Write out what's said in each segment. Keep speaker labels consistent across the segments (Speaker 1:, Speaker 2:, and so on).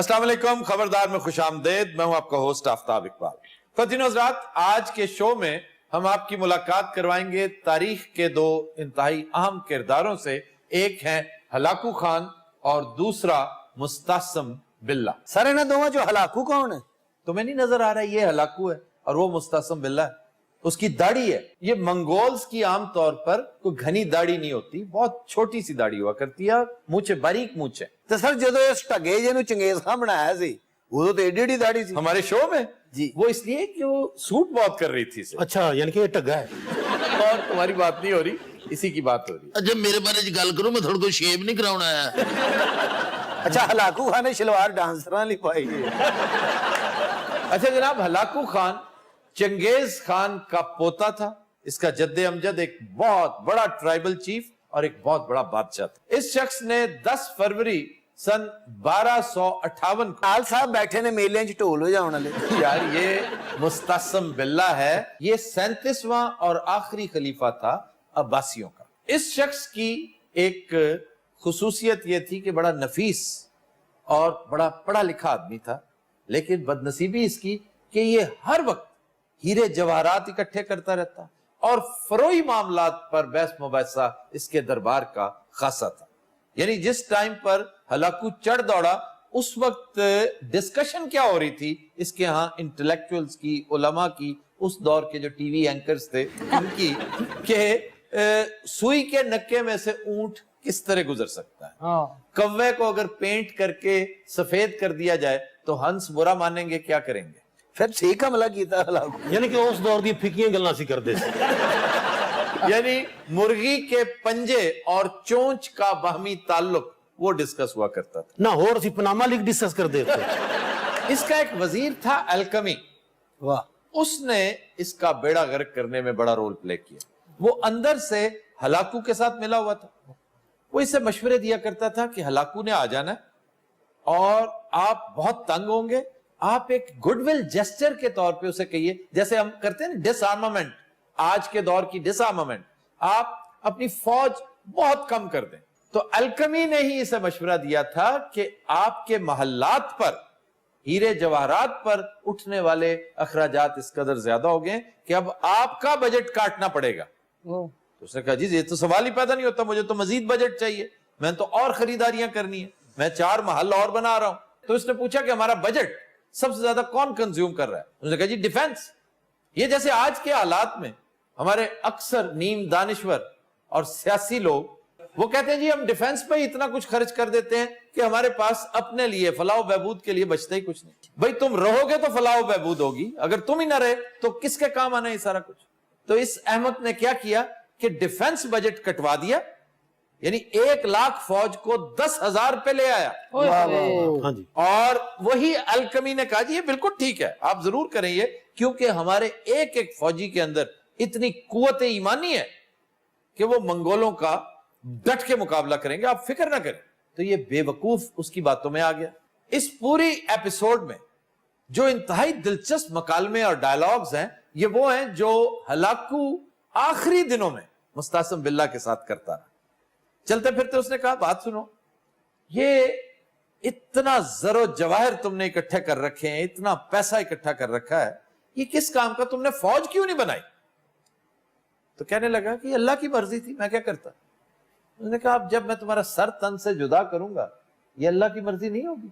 Speaker 1: अस्सलाम वालेकुम, खबरदार में खुश आमदेद। मैं हूं आपका होस्ट आफ्ताब इकबाल। ख़वातीन हज़रात, आज के शो में हम आपकी मुलाकात करवाएंगे तारीख के दो इंतहाई अहम किरदारों से। एक है हलाकू खान और दूसरा मुस्तासम बिल्ला।
Speaker 2: सर इन्हें दोनों जो हलाकू कौन है?
Speaker 1: तुम्हें नहीं नजर आ रहा है? ये हलाकू है और वो मुस्तासम बिल्ला है। उसकी दाढ़ी है। ये मंगोल्स की आम तौर पर कोई घनी दाढ़ी नहीं होती, बहुत छोटी सी दाढ़ी हुआ करती है, मूछे बारीक मूछे।
Speaker 2: तो सर जो इस टगे जिन्होंने चंगेज खान बनाया सी उदो तो एडी एडी दाढ़ी सी
Speaker 1: हमारे शो में
Speaker 2: जी।
Speaker 1: वो इसलिए कि वो सूट बहुत कर रही थी इसे।
Speaker 3: अच्छा, यानी कि ये टग्गा है।
Speaker 1: और तुम्हारी बात नहीं हो रही, इसी की बात हो रही।
Speaker 4: अच्छा मेरे बारे च गल करो, मैं थोड़ा कोई शेव नहीं कराउना है।
Speaker 2: अच्छा हलाकू खान ने शलवार डांसर ली पाई है।
Speaker 1: अच्छा जनाब, हलाकू खान चंगेज खान का पोता था। इसका जद्दे अमजद एक बहुत बड़ा ट्राइबल चीफ और एक बहुत बड़ा बादशाह था। इस शख्स ने 10 फरवरी सन 1258 को
Speaker 2: आल साहब बैठे ने मेले च ढोल हो जाने वाले।
Speaker 1: यार ये मुस्तासम बिल्ला है, ये 37वां और आखिरी खलीफा था अब्बासियों का। इस शख्स की एक खुसूसियत ये थी कि बड़ा नफीस और बड़ा पढ़ा लिखा आदमी था, लेकिन बदनसीबी इसकी कि ये हर वक्त हीरे जवाहरात इकट्ठे करता रहता और फरोई मामलात पर बहस मुबाहिसा इसके दरबार का खासा था। यानी जिस टाइम पर हलाकू चढ़ दौड़ा उस वक्त डिस्कशन क्या हो रही थी इसके यहाँ इंटेलेक्चुअल्स की, उलमा की, उस दौर के जो टीवी एंकर्स थे उनकी, के सुई के नक्के में से ऊंट किस तरह गुजर सकता है। कव्वे को अगर पेंट करके सफेद कर दिया जाए तो हंस बुरा मानेंगे, क्या करेंगे?
Speaker 2: फिर ठीक हमला कीता हलाकू।
Speaker 3: यानी कि उस दौर दी फिकियां गल्लां सी करदे सी।
Speaker 1: यानी मुर्गी के पंजे और चोंच का बाहमी ताल्लुक वो डिस्कस हुआ करता था
Speaker 3: ना। होर सी पनामा लीग डिस्कस करदे थे।
Speaker 1: इसका एक वजीर था अल्कमी,
Speaker 2: वाह,
Speaker 1: उसने इसका बेड़ा गर्क करने में बड़ा रोल प्ले किया। वो अंदर से हलाकू के साथ मिला हुआ था। वो इसे मशवरे दिया करता था कि हलाकू ने आ जाना और आप बहुत तंग होंगे, आप एक गुडविल जेस्चर के तौर पे उसे कहिए, जैसे हम करते हैं डिसआर्मामेंट, आज के दौर की डिसआर्मामेंट, आप अपनी फौज बहुत कम कर दें। तो अल्कमी ने ही इसे मशवरा दिया था कि आपके महल्लात पर हीरे जवाहरात पर उठने वाले अखराजात इस कदर ज्यादा हो गए कि अब आपका बजट काटना पड़ेगा। तो उसने कहा जी ये तो सवाल ही पैदा नहीं होता, मुझे तो मजीद बजट चाहिए, मैं तो और खरीदारियां करनी है, मैं 4 महल और बना रहा हूं। तो उसने पूछा कि हमारा बजट सबसे ज्यादा कौन कंज्यूम कर रहा है? उसने कहा जी डिफेंस। ये जैसे आज के हालात में हमारे अक्सर नीम दानिश्वर और सियासी लोग वो कहते हैं जी हम डिफेंस पे इतना कुछ खर्च कर देते हैं कि हमारे पास अपने लिए फलाह बहबूद के लिए बचता ही कुछ नहीं। भाई तुम रहोगे तो फलाह बहबूद होगी, अगर तुम ही ना रहे तो किसके काम आना है सारा कुछ? तो इस अहमद ने क्या किया कि डिफेंस बजट कटवा दिया, यानी 1 लाख फौज को 10,000 पे ले आया।
Speaker 3: हाँ जी।
Speaker 1: और वही अल्कमी ने कहा जी ये बिल्कुल ठीक है, आप जरूर करें ये, क्योंकि हमारे एक एक फौजी के अंदर इतनी कुव्वत ईमानी है कि वो मंगोलों का डट के मुकाबला करेंगे, आप फिक्र ना करें। तो ये बेवकूफ उसकी बातों में आ गया। इस पूरी एपिसोड में जो इंतहाई दिलचस्प मकालमे और डायलॉग्स हैं ये वो हैं जो हलाकू आखिरी दिनों में मुस्तासम बिल्ला के साथ करता रहा। चलते फिरते उसने कहा बात सुनो, ये इतना जरो जवाहर तुमने इकट्ठे कर रखे हैं, इतना पैसा इकट्ठा कर रखा है, ये किस काम का? तुमने फौज क्यों नहीं बनाई? तो कहने लगा कि अल्लाह की मर्जी थी, मैं क्या करता। उसने कहा अब जब मैं तुम्हारा सर तन से जुदा करूंगा ये अल्लाह की मर्जी नहीं होगी।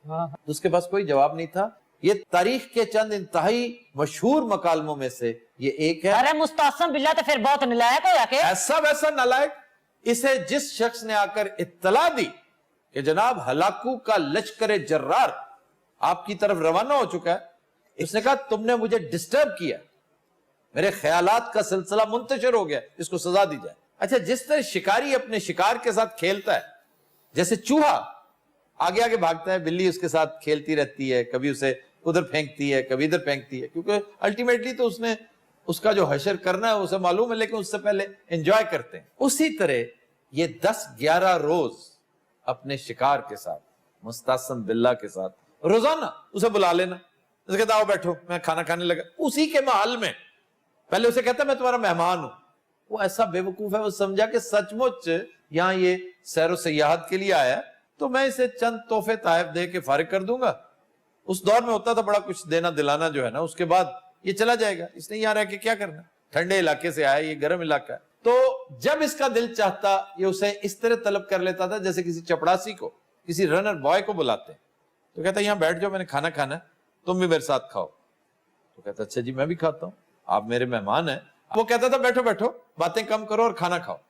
Speaker 1: तो उसके पास कोई जवाब नहीं था। ये तारीख के चंद इंतहाई मशहूर मकालमों में से ये एक है।
Speaker 5: अरे मुस्तासम बिल्ला तो फिर बहुत नालायक हो जाके।
Speaker 1: ऐसा वैसा नालायक, इसे जिस शख्स ने आकर इत्तला दी कि जनाब हलाकू का लश्कर जर्रार आपकी तरफ रवाना हो चुका है, इसने कहा तुमने मुझे डिस्टर्ब किया, मेरे ख्यालात का सिलसिला मुंतशिर हो गया, इसको सजा दी जाए। अच्छा, जिस तरह शिकारी अपने शिकार के साथ खेलता है, जैसे चूहा आगे आगे भागता है, बिल्ली उसके साथ खेलती रहती है, कभी उसे उधर फेंकती है कभी इधर फेंकती है, क्योंकि अल्टीमेटली तो उसने उसका जो हशर करना है उसे मालूम है, लेकिन उससे पहले एंजॉय करते हैं। उसी तरह ये 10-11 रोज अपने शिकार के साथ, मुस्तासम बिल्ला के साथ रोजाना उसे बुला लेना, उसे कहता आओ बैठो मैं खाना खाने लगा, उसी के महल में। पहले उसे कहता मैं तुम्हारा मेहमान हूं। वो ऐसा बेवकूफ है, वो समझा कि सचमुच यहाँ ये सैरो सयाहत के लिए आया, तो मैं इसे चंद तोहफे तायफ दे के फारिग कर दूंगा। उस दौर में होता था बड़ा कुछ देना दिलाना जो है ना, उसके बाद ये चला जाएगा, इसने यहाँ रह के क्या करना, ठंडे इलाके से आया, ये गर्म इलाका है। तो जब इसका दिल चाहता ये उसे इस तरह तलब कर लेता था जैसे किसी चपड़ासी को, किसी रनर बॉय को बुलाते हैं। तो कहता यहाँ बैठ जाओ, मैंने खाना खाना है, तुम भी मेरे साथ खाओ। तो कहता अच्छा जी मैं भी खाता हूँ, आप मेरे मेहमान हैं। वो कहता था बैठो बैठो, बातें कम करो और खाना खाओ।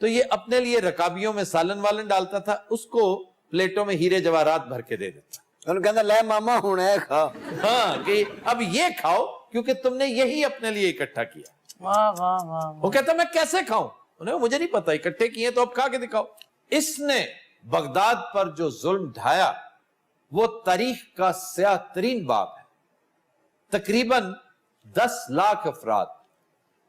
Speaker 1: तो ये अपने लिए रकाबियों में सालन वालन डालता था, उसको प्लेटों में हीरे जवाहरात भर के दे देता।
Speaker 2: ਉਹਨੂੰ ਕਹਿੰਦਾ ਲੈ ਮਾਮਾ ਹੁਣ ਇਹ ਖਾ।
Speaker 1: हाँ कि अब ये खाओ क्योंकि तुमने यही अपने लिए इकट्ठा किया।
Speaker 5: वाह वाह वाह।
Speaker 1: वो कहता मैं कैसे खाऊं, उन्हें मुझे नहीं पता, इकट्ठे किए तो अब खा के दिखाओ। इसने बगदाद पर जो जुल्म ढाया वो तारीख का स्याह तरीन बाब है। तकरीबन 10 लाख अफराद,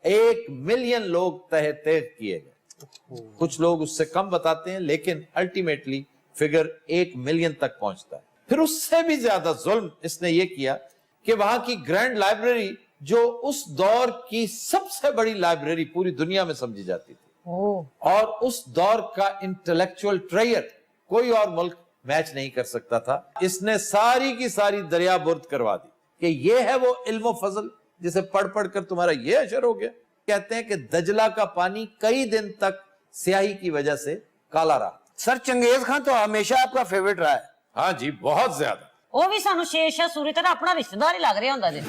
Speaker 1: 1 मिलियन लोग तहे तेग किए गए। कुछ लोग उससे कम बताते हैं लेकिन अल्टीमेटली फिगर 1 मिलियन तक पहुंचता है। फिर उससे भी ज्यादा जुल्म इसने ये किया कि वहां की ग्रैंड लाइब्रेरी जो उस दौर की सबसे बड़ी लाइब्रेरी पूरी दुनिया में समझी जाती थी, और उस दौर का इंटेलेक्चुअल ट्रेयर कोई और मुल्क मैच नहीं कर सकता था, इसने सारी की सारी दरिया बुर्द करवा दी कि ये है वो इल्म फजल जिसे पढ़ पढ़ कर तुम्हारा ये अशर हो गया। कहते हैं कि दजला का पानी कई दिन तक स्याही की वजह से काला रहा।
Speaker 2: सर चंगेज खान तो हमेशा आपका फेवरेट रहा है।
Speaker 1: हाँ जी बहुत ज्यादा।
Speaker 5: ਉਹ ਵੀ ਸਾਨੂੰ ਸ਼ੇਰਸ਼ਾਹ ਸੂਰੀ ਤਰ੍ਹਾਂ ਆਪਣਾ ਰਿਸ਼ਤੇਦਾਰ ਹੀ ਲੱਗ ਰਿਹਾ ਹੁੰਦਾ ਜੀ।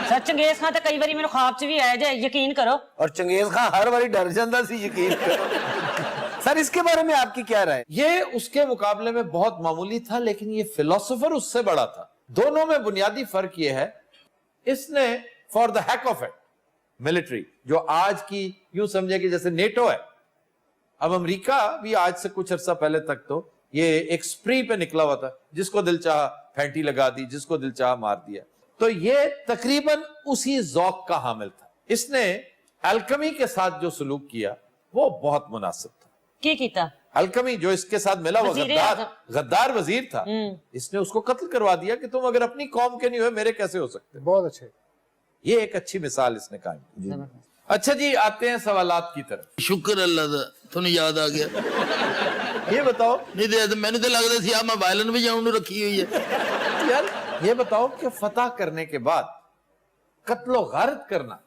Speaker 5: ਸਰ ਚੰਗੇਜ਼ ਖਾਨ ਤੇ ਕਈ ਵਾਰੀ ਮੈਨੂੰ ख्वाब 'ਚ ਵੀ ਆਇਆ ਜੇ, ਯਕੀਨ ਕਰੋ।
Speaker 2: और चंगेज खान हर बारी डर जाता सी, यकीन करो। सर इसके बारे में आपकी क्या राय?
Speaker 1: ये उसके मुकाबले में बहुत मामूली था, लेकिन ये फिलोसोफर उससे बड़ा था। दोनों में बुनियादी फर्क ये है, इसने for the hack of it military, जो आज की यूं समझे कि जैसे नेटो है, अब अमेरिका भी आज से कुछ अरसा पहले तक तो ये एक स्प्री पे निकला हुआ था, जिसको दिल चाहा फैंटी लगा दी, जिसको दिल चाहा मार दिया। तो ये तकरीबन उसी जौक का हामिल था। इसने अल्कमी के साथ जो सलूक किया वो बहुत मुनासिब था।
Speaker 5: ਕੀ ਕੀਤਾ?
Speaker 1: अल्कमी जो इसके साथ मिला हुआ
Speaker 5: वजीर
Speaker 1: गद्दार वजीर था, इसने उसको कत्ल करवा दिया कि तुम अगर अपनी कौम के नहीं हुए मेरे कैसे हो सकते।
Speaker 6: बहुत अच्छे।
Speaker 1: ये एक अच्छी मिसाल इसने कायम की। अच्छा जी आते हैं सवालात की तरफ।
Speaker 4: शुक्र अल्लाह दा ਤੁਹਾਨੂੰ याद आ गया।
Speaker 1: ये बताओ
Speaker 4: नहीं तो मैंने तो लगता सी मैं वायलन भी जाऊं रखी हुई है।
Speaker 1: यार ये बताओ कि फतह करने के बाद कत्लो गारत करना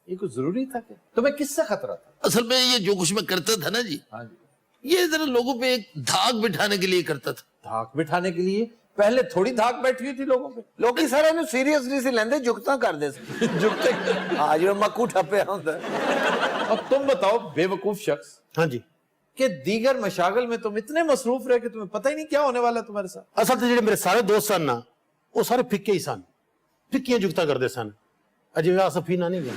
Speaker 1: ये कुछ जरूरी था क्या? तुम्हें किससे खतरा था?
Speaker 4: असल में ये जो कुछ मैं करता था ना जी,
Speaker 1: हाँ जी,
Speaker 4: ये जरा लोगों पे एक धाक बिठाने के लिए करता था।
Speaker 1: धाक बिठाने के लिए? पहले थोड़ी धाक बैठी हुई थी लोगों पे।
Speaker 2: ਲੋਕੀ ਸਾਰੇ ਇਹਨੂੰ ਸੀਰੀਅਸਲੀ ਸੀ ਲੈਂਦੇ, ਜੁਗਤਾਂ ਕਰਦੇ ਸੀ।
Speaker 1: जुगते
Speaker 2: ਹਾਂ ਜਿਵੇਂ ਮੱਕੂ ਠੱਪਿਆ ਹੁੰਦਾ।
Speaker 1: अब तुम बताओ बेवकूफ शख्स
Speaker 3: हाँ जी।
Speaker 1: कि दीगर मशागल में तुम इतने मसरूफ रहे कि तुम्हें पता ही नहीं क्या होने वाला है तुम्हारे साथ।
Speaker 3: असल तो ਜਿਹੜੇ ਮੇਰੇ ਸਾਰੇ ਦੋਸਤ ਸਨ ਨਾ ਉਹ ਸਾਰੇ ਫਿੱਕੇ ਹੀ ਸਨ, ਫਿੱਕੀਆਂ ਜੁਗਤਾਂ ਕਰਦੇ ਸਨ। ਅਜੇ ਆ ਸਫੀਨਾ ਨਹੀਂ ਗਿਆ,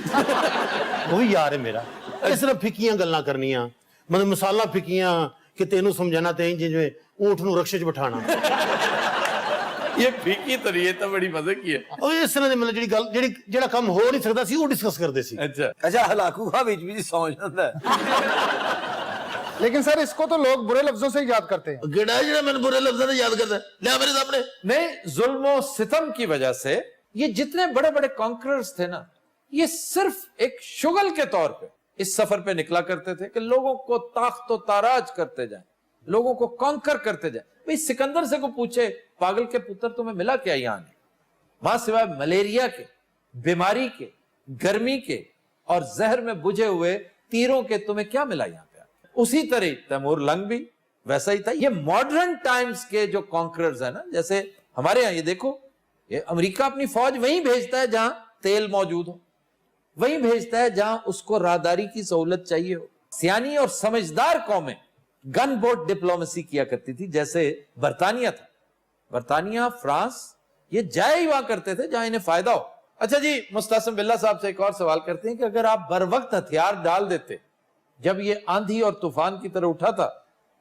Speaker 3: ਉਹ ਵੀ ਯਾਰ ਹੈ ਮੇਰਾ। ਇਸ ਤਰ੍ਹਾਂ ਫਿੱਕੀਆਂ ਗੱਲਾਂ ਕਰਨੀਆਂ, ਮਤਲਬ ਮਸਾਲਾ ਫਿੱਕੀਆਂ ਕਿ ਤੈਨੂੰ ਸਮਝਾਣਾ ਤੇ ਜਿਵੇਂ ਊਂਠ ਨੂੰ ਰਕਸ਼ੇ 'ਚ ਬਿਠਾਣਾ।
Speaker 1: ये फीकी तो नहीं है, तो बड़ी मजे की है।
Speaker 3: ਉਹ ਇਸ ਤਰ੍ਹਾਂ ਦੀ ਮਤਲਬ ਜਿਹੜੀ ਗੱਲ ਜਿਹੜਾ ਕੰਮ ਹੋ ਨਹੀਂ ਸਕਦਾ ਸੀ ਉਹ ਡਿਸਕਸ ਕਰਦੇ ਸੀ।
Speaker 1: अच्छा
Speaker 2: ਅੱਛਾ ਹਲਾਕੂ ਖਾ ਵਿੱਚ ਵੀ ਸੌਂ ਜਾਂਦਾ ਹੈ।
Speaker 6: लेकिन सर इसको तो लोग बुरे लफ्जों से ही याद करते हैं।
Speaker 4: गिड़ा जरा मैंने बुरे लफ्ज़ों से याद करता ले मेरे सामने।
Speaker 1: नहीं, जुल्म और सितम की वजह से ये जितने बड़े बड़े कॉन्करर्स थे ना, ये सिर्फ एक शुगल के तौर पे इस सफर पे निकला करते थे कि लोगों को ताख्त व ताराज करते जाएं, लोगों को कॉन्कर करते जाएं। भाई सिकंदर से को पूछे पागल के पुत्र तुम्हें मिला क्या यहाँ ने? वहां सिवाय मलेरिया के, बीमारी के, गर्मी के और जहर में बुझे हुए तीरों के तुम्हें क्या मिला यहाँ पे? उसी तरह तैमूर लंग भी वैसा ही था। ये मॉडर्न टाइम्स के जो कॉन्करर्स है ना, जैसे हमारे यहाँ ये देखो, ये अमेरिका अपनी फौज वहीं भेजता है जहां तेल मौजूद हो, वहीं भेजता है जहां उसको राहदारी की सहूलत चाहिए हो। सियानी और समझदार कौमें गन बोट डिप्लोमेसी किया करती थी, जैसे बरतानिया था। बरतानिया, फ्रांस, ये जाए ही वहां करते थे जहां इन्हें फायदा हो। अच्छा जी, मुस्तासिम बिल्ला साहब से एक और सवाल करते हैं कि अगर आप बर वक्त हथियार डाल देते जब ये आंधी और तूफान की तरह उठा था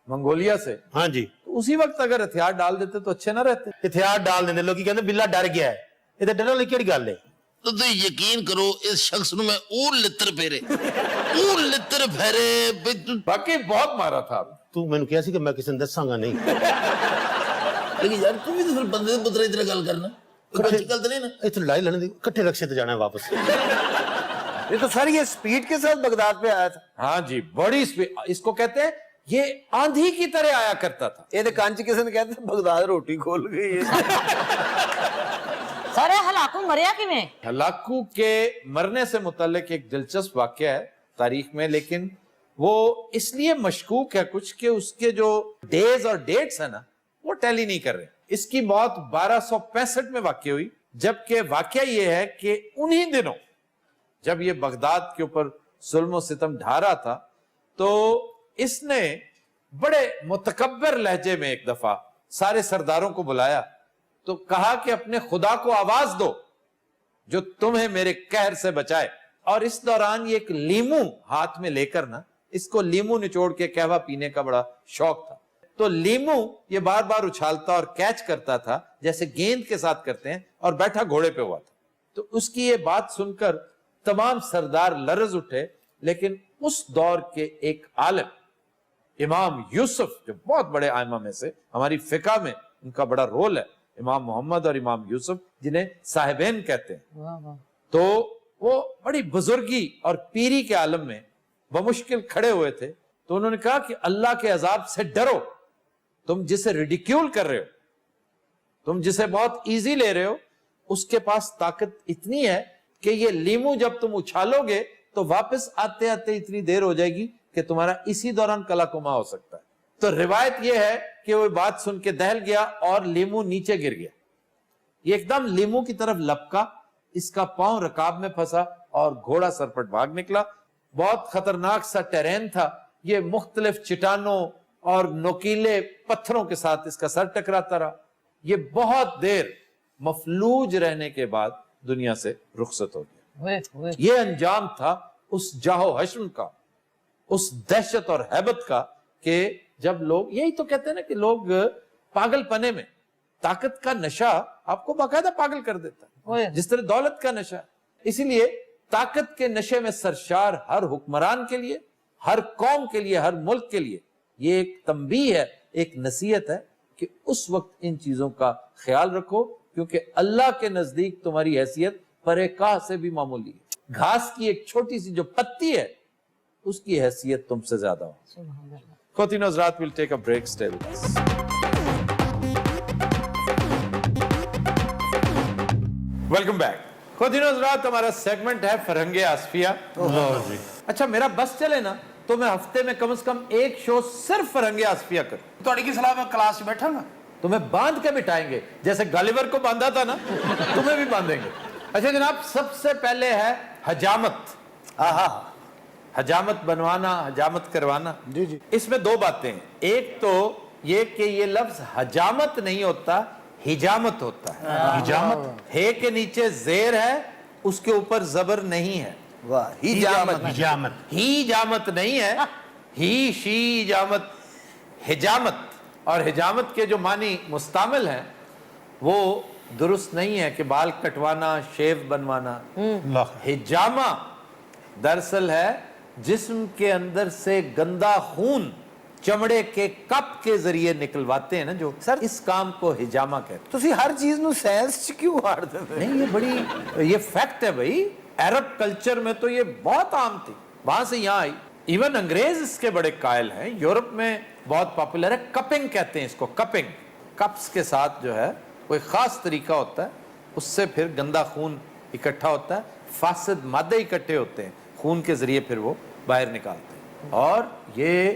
Speaker 1: मंगोलिया से,
Speaker 3: हाँ जी,
Speaker 1: तो उसी वक्त अगर हथियार डाल देते तो अच्छे ना रहते?
Speaker 3: ਹਥਿਆਰ डाल ਦਿੰਦੇ ਲੋਕੀ ਕਹਿੰਦੇ ਬਿੱਲਾ ਡਰ ਗਿਆ ਹੈ। ਇਹ ਤਾਂ ਡਰਨ ਵਾਲੀ ਕਿਹੜੀ ਗੱਲ ਹੈ?
Speaker 4: तो यकीन करो इस शख्स ਨੂੰ मैं और लित्र फेरे भी तू।
Speaker 1: बाकी बहुत मारा था।
Speaker 3: ਤੂੰ ਮੈਨੂੰ ਕਿਹਾ ਸੀ ਕਿ ਮੈਂ ਕਿਸੇ ਨੂੰ ਦੱਸਾਂਗਾ ਨਹੀਂ।
Speaker 4: लेकिन यार तू भी तो फिर बंदे दे पुत्र इतना गल करना कोई अच्छी गल तो नहीं ना।
Speaker 3: ਇੱਥੇ ਲੜਾਈ ਲੜਨ ਦੀ ਇਕੱਠੇ ਰਕਸ਼ੇ ਤੇ ਜਾਣਾ ਹੈ वापस।
Speaker 2: ये तो सर ये स्पीड के साथ बगदाद पे आया था।
Speaker 1: हाँ जी, बड़ी स्पीड। इसको कहते हैं یہ آندھی کی طرح آیا کرتا تھا.
Speaker 2: یہ کانچ کسی نے کہتے ہیں بغداد روٹی کھول گئی ہے.
Speaker 5: سر ہلاکو مریا کیویں؟
Speaker 1: ہلاکو کے مرنے سے متعلق ایک دلچسپ واقعہ ہے تاریخ میں, لیکن وہ اس لیے مشکوک ہے کچھ کہ اس کے جو ڈیز اور ڈیٹس ہیں نا وہ ٹیلی نہیں کر رہے. اس کی موت 1265 میں واقع ہوئی, جبکہ واقعہ یہ ہے کہ انہی دنوں جب یہ بغداد کے اوپر ظلم و ستم ڈھا رہا تھا تو اس نے بڑے متکبر لہجے میں ایک دفعہ سارے سرداروں کو بلایا تو کہا کہ اپنے خدا کو آواز دو جو تمہیں میرے قہر سے بچائے. اور اس دوران یہ ایک لیمو ہاتھ میں لے کر نا, اس کو لیمو نچوڑ کے قہوہ پینے کا بڑا شوق تھا, تو لیمو یہ بار بار اچھالتا اور کیچ کرتا تھا جیسے گیند کے ساتھ کرتے ہیں, اور بیٹھا گھوڑے پہ ہوا تھا. تو اس کی یہ بات سن کر تمام سردار لرز اٹھے, لیکن اس دور کے ایک عالم امام یوسف, جو بہت بڑے ائمہ میں سے, ہماری فقہ میں ان کا بڑا رول ہے, امام محمد اور امام یوسف جنہیں صاحبین کہتے ہیں, تو وہ بڑی بزرگی اور پیری کے عالم میں بمشکل کھڑے ہوئے تھے. تو انہوں نے کہا کہ اللہ کے عذاب سے ڈرو, تم جسے ریڈیکیول کر رہے ہو, تم جسے بہت ایزی لے رہے ہو, اس کے پاس طاقت اتنی ہے کہ یہ لیمو جب تم اچھالو گے تو واپس آتے آتے اتنی دیر ہو جائے گی کہ تمہارا اسی دوران کلا کما ہو سکتا ہے. تو روایت یہ ہے کہ وہ بات سن کے دہل گیا اور لیمو نیچے گر گیا. یہ ایک دم لیمو کی طرف لپکا, اس کا پاؤں رکاب میں پھنسا اور گھوڑا سرپٹ بھاگ نکلا. بہت خطرناک سا ٹیرین تھا, یہ مختلف چٹانوں اور نوکیلے پتھروں کے ساتھ اس کا سر ٹکراتا رہا. یہ بہت دیر مفلوج رہنے کے بعد دنیا سے رخصت ہو گیا. یہ انجام تھا اس جاہو حشم کا, اس دہشت اور ہیبت کا, کہ جب لوگ, یہی تو کہتے ہیں نا کہ لوگ پاگل پنے میں, طاقت کا نشہ آپ کو باقاعدہ پاگل کر دیتا ہے جس طرح دولت کا نشہ. اسی لیے طاقت کے نشے میں سرشار ہر حکمران کے لیے, ہر قوم کے لیے, ہر ملک کے لیے یہ ایک تنبیہ ہے, ایک نصیحت ہے کہ اس وقت ان چیزوں کا خیال رکھو, کیونکہ اللہ کے نزدیک تمہاری حیثیت پرے کاہ سے بھی معمولی ہے. گھاس کی ایک چھوٹی سی جو پتی ہے اس کی حیثیت تم سے زیادہ ہو. خواتین و حضرات, we'll take a break, stay with us. Welcome back. خواتین و حضرات, ہمارا سیگمنٹ ہے فرہنگ آصفیہ. اچھا میرا بس چلے نا تو میں ہفتے میں کم از کم ایک شو صرف فرہنگ آصفیہ کروں.
Speaker 4: تھوڑی کی صلاح میں کلاس بیٹھا گا,
Speaker 1: تمہیں باندھ کے بٹھائیں گے جیسے گالیور کو باندھا تھا نا, تمہیں بھی باندھیں گے. اچھا جناب, سب سے پہلے ہے حجامت. حجامت بنوانا, حجامت کروانا.
Speaker 6: جی جی.
Speaker 1: اس میں دو باتیں ہیں. ایک تو یہ کہ یہ لفظ حجامت نہیں ہوتا, حجامت ہوتا ہے.
Speaker 3: حجامت
Speaker 1: ہے کے نیچے زیر ہے, اس کے اوپر زبر نہیں ہے.
Speaker 2: واہ, حجامت.
Speaker 3: حجامت
Speaker 1: ہی جامت نہیں ہے, ہی شی جامت, حجامت. اور حجامت کے جو معنی مستعمل ہیں وہ درست نہیں ہے کہ بال کٹوانا, شیو بنوانا. حجامہ دراصل ہے جسم کے اندر سے گندا خون چمڑے کے کپ کے ذریعے نکلواتے ہیں نا جو,
Speaker 2: سر
Speaker 1: اس کام کو حجامہ کہتے ہیں.
Speaker 2: تسی ہر چیز نو سائنس چ کیوں ہاڑ دے؟
Speaker 1: نہیں, یہ بڑی, یہ فیکٹ ہے بھائی. عرب کلچر میں تو یہ بہت عام تھی, وہاں سے یہاں آئی. ایون انگریز اس کے بڑے قائل ہیں. یورپ میں بہت پاپولر ہے, کپنگ کہتے ہیں اس کو. کپنگ, کپس کے ساتھ جو ہے کوئی خاص طریقہ ہوتا ہے, اس سے پھر گندا خون اکٹھا ہوتا ہے, فاسد مادے اکٹھے ہوتے ہیں, خون کے ذریعے پھر وہ باہر نکالتے ہیں. اور یہ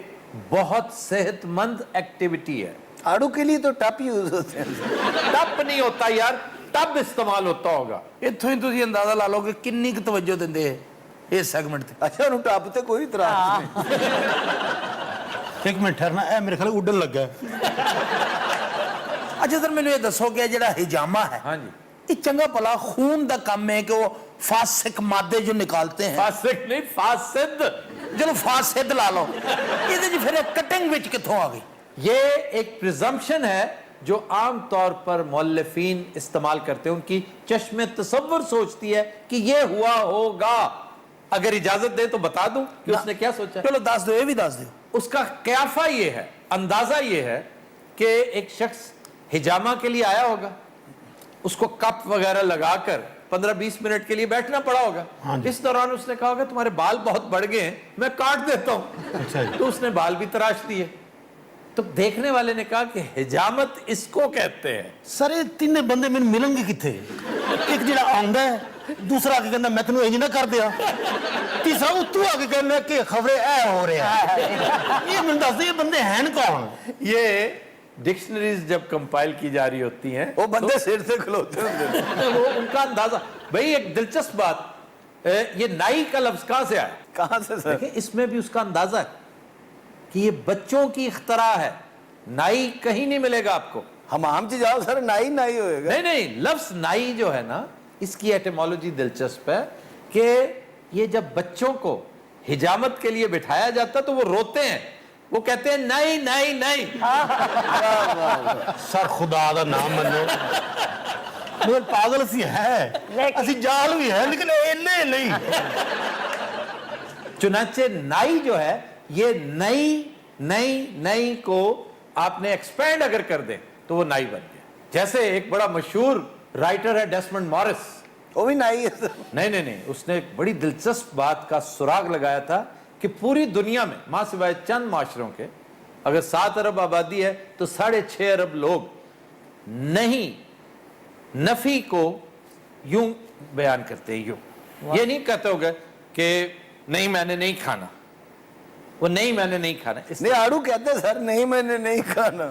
Speaker 1: بہت صحت مند ایکٹیویٹی ہے.
Speaker 2: آڑو کے لیے تو ٹپ یوز ہوتے ہیں.
Speaker 1: ٹپ نہیں ہوتا یار, ٹب استعمال ہوتا ہوگا.
Speaker 4: اتوں ہی تسی اندازہ لا لو کہ کنی کی توجہ دیندے اس سیگمنٹ تے.
Speaker 2: اچھا, انہوں ٹپ تے کوئی اعتراض نہیں.
Speaker 3: ایک منٹ ٹھہرنا, اے میرے خیال اڈن لگا ہے.
Speaker 4: اچھا سر, مینوں یہ دسو کہ جڑا حجامہ ہے,
Speaker 1: ہاں جی,
Speaker 4: یہ چنگا بھلا خون دا کام ہے کہ وہ فاسق مادے جو نکالتے ہیں.
Speaker 1: فاسق نہیں, فاسد.
Speaker 4: چلو فاسد لا لو, یہ پھر کٹنگ وچ کتوں آ گئی؟
Speaker 1: یہ ایک پریزمپشن ہے جو عام طور پر مؤلفین استعمال کرتے ہیں. ان کی چشم تصور سوچتی ہے کہ یہ ہوا ہوگا. اگر اجازت دے تو بتا دوں کہ اس نے کیا سوچا.
Speaker 4: چلو دس دو, یہ بھی دس دو.
Speaker 1: اس کا قیافہ یہ ہے, اندازہ یہ ہے کہ ایک شخص حجامہ کے لیے آیا ہوگا, اس کو کپ وغیرہ لگا کر 15-20 मिनट के लिए बैठना पड़ा होगा। इस दौरान उसने कहा होगा तुम्हारे बाल बहुत बढ़ गए हैं, मैं काट देता हूं। तो उसने बाल भी तराश दिए। तो देखने वाले ने कहा कि हिजामत इसको कहते हैं।
Speaker 3: सर ये तीने बंदे मैंने मिलेंगे किथे? एक ਜਿਹੜਾ ਆਉਂਦਾ ਹੈ, दूसरा आके कहना मैं तेनों इंज ना कर दिया, तीसरा उतों आके कहना कि खबरें ऐ हो रहा है। ये मैंने दस दे ये बंदे हैं कौन?
Speaker 1: ये डिक्शनरीज जब कंपाइल की जा रही होती हैं
Speaker 2: वो बंदे सिर से खलोते होते हैं।
Speaker 1: तो वो उनका अंदाजा। भाई एक दिलचस्प बात, ये नाई का लफ्ज कहां से आया?
Speaker 2: कहां से सर?
Speaker 1: देखिए इसमें भी उसका अंदाजा है कि ये बच्चों की इख्तरा है। नाई कहीं नहीं मिलेगा आपको।
Speaker 2: हमाम च जाओ सर, नाई नाई होएगा।
Speaker 1: नहीं नहीं, लफ्ज नाई जो है ना, इसकी एटिमोलॉजी दिलचस्प है कि ये जब बच्चों को हिजामत के लिए बिठाया जाता तो वो रोते हैं, वो कहते हैं नहीं नहीं नहीं।
Speaker 3: सर खुदा दा नाम मनो, मगर पागल सी है, असि जाल भी है लेकिन इन्ने नहीं।
Speaker 1: चुनाचे नाई जो है, ये नई नई नई को आपने एक्सपेंड अगर कर दे तो वो नाई बन गया। जैसे एक बड़ा मशहूर राइटर है डेसमंड मॉरिस,
Speaker 2: वो भी नाई है सर।
Speaker 1: नहीं नहीं नहीं, उसने एक बड़ी दिलचस्प बात का सुराग लगाया था कि पूरी दुनिया में मां सिवाय चंद माशरों के अगर 7 अरब आबादी है तो 6.5 अरब लोग नहीं नफी को यूं बयान करते हैं। यूं ये नहीं कहते होगे कि नहीं मैंने नहीं खाना, वो नहीं मैंने नहीं खाना।
Speaker 2: नहीं आड़ू कहते सर, नहीं मैंने नहीं खाना।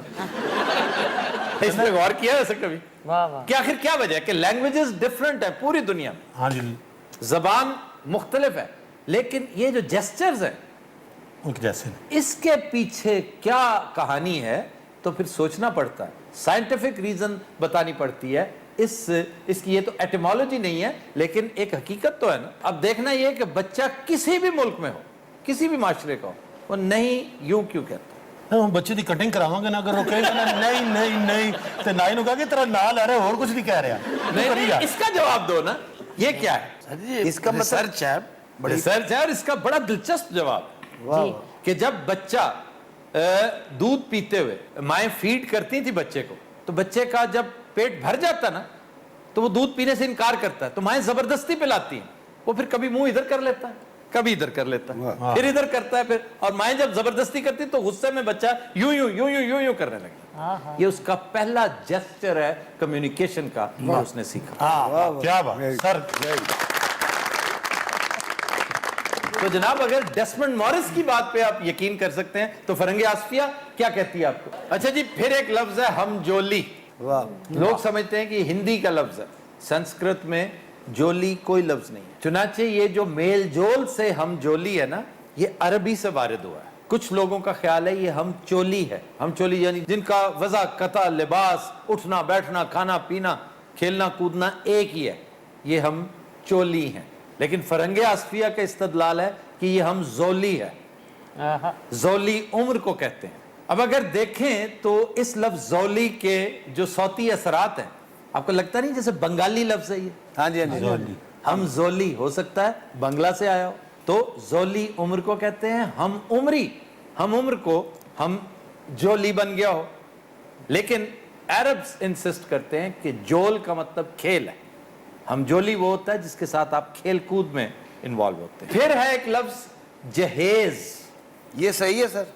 Speaker 1: इसने गौर किया ऐसे कभी
Speaker 5: वाह वाह।
Speaker 1: कि आखिर क्या वजह है कि लैंग्वेजेस डिफरेंट है पूरी दुनिया में,
Speaker 3: हाँ जी,
Speaker 1: जबान मुख्तलिफ है, लेकिन ये जो जेस्चर्स है
Speaker 3: उनके जैसे
Speaker 1: इसके पीछे क्या कहानी है तो फिर सोचना पड़ता है, साइंटिफिक रीजन बतानी पड़ती है। इसकी ये तो एटिमोलॉजी नहीं है लेकिन एक हकीकत तो है ना। अब देखना ये कि बच्चा किसी भी मुल्क में हो, किसी भी माशरे का हो, वो नहीं यूं क्यों कहता?
Speaker 3: हम बच्चे की कटिंग करावांगे ना, अगर वो कहेगा ना नहीं नहीं नहीं तो नाई ने कहा कि तेरा ना ले रहे और कुछ नहीं कह रहा।
Speaker 1: नहीं, नहीं, इसका जवाब दो ना, ये क्या है?
Speaker 2: इसका
Speaker 1: रिसर्च है, रिसर्च है और इसका बड़ा दिलचस्प जवाब है कि जब बच्चा दूध पीते हुए माएं फीड करती थी बच्चे को, तो बच्चे का जब पेट भर जाता ना तो वो दूध पीने से इनकार करता है, तो माएं जबरदस्ती पिलाती हैं। वो फिर कभी मुंह इधर कर लेता है, कभी इधर कर लेता है, फिर इधर करता है, फिर और माएं जब जबरदस्ती करती तो गुस्से में बच्चा यूं यूं यूं यूं यूं यूं करने लगता। ये उसका पहला जेस्चर है कम्युनिकेशन का, जो उसने सीखा।
Speaker 3: क्या बात सर।
Speaker 1: तो जनाब अगर डेसमंड मॉरिस की बात पे आप यकीन कर सकते हैं तो फरंगे आसफिया क्या कहती है आपको? अच्छा जी, फिर एक लफ्ज है हमजोली। लोग समझते हैं कि हिंदी का लफ्ज है, संस्कृत में जोली कोई लफ्ज नहीं है। चुनाचे ये जो मेल जोल से हम जोली है ना, ये अरबी से वारिद हुआ है। कुछ लोगों का ख्याल है ये हम चोली है। हम चोली यानी जिनका वज़ा कता लिबास, उठना बैठना, खाना पीना, खेलना कूदना एक ही है, ये हम चोली हैं। लेकिन फरंगे आसफिया का इस्तदलाल है कि ये हम जोली है। जोली उम्र को कहते हैं। अब अगर देखें तो इस लफ्ज जोली के जो सौती असरात हैं, आपको लगता नहीं जैसे बंगाली लफ्ज है ये?
Speaker 2: हाँ जी हाँ जी।
Speaker 1: हम जोली हो सकता है बंगला से आया हो, तो जोली उम्र को कहते हैं। हम उम्री, हम उम्र को हम जोली बन गया हो। लेकिन अरब्स इंसिस्ट करते हैं कि जोल का मतलब खेल है। हम जोली वो होता है जिसके साथ आप खेल कूद में इन्वॉल्व होते हैं। फिर है एक लफ्ज जहेज।
Speaker 2: ये सही है सर।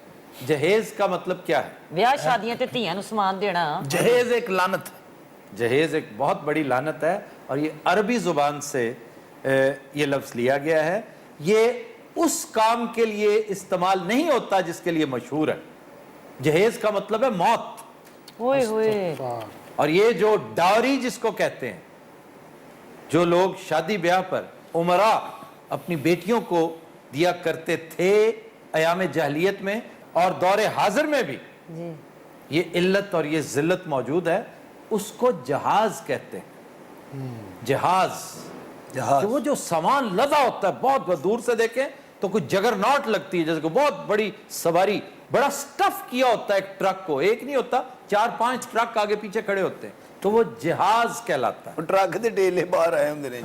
Speaker 1: जहेज का मतलब क्या है?
Speaker 5: ਵਿਆਹ ਸ਼ਾਦੀਆਂ ਤੇ ਧੀਆਂ ਨੂੰ ਸਮਾਨ ਦੇਣਾ।
Speaker 1: जहेज एक लानत है, जहेज एक बहुत बड़ी लानत है और ये अरबी जुबान से ये लफ्ज लिया गया है। ये उस काम के लिए इस्तेमाल नहीं होता जिसके लिए मशहूर है। जहेज का मतलब है मौत।
Speaker 5: ओए होए।
Speaker 1: और ये जो डावरी जिसको कहते हैं, जो लोग शादी ब्याह पर उमरा अपनी बेटियों को दिया करते थे अयाम जहलियत में और दौरे हाजिर में भी ये इल्लत और ये जिल्लत मौजूद है, उसको जहाज कहते हैं। जहाज, तो वो जो सामान लदा होता है, बहुत दूर से देखें तो कुछ जगरनॉट लगती है, जैसे को बहुत बड़ी सवारी, बड़ा स्टफ किया होता है एक ट्रक को, एक नहीं होता 4-5 ट्रक आगे पीछे खड़े होते हैं, तो वो जहाज कहलाता है।
Speaker 2: ट्रक के ढेले बाहर आए होंगे ने।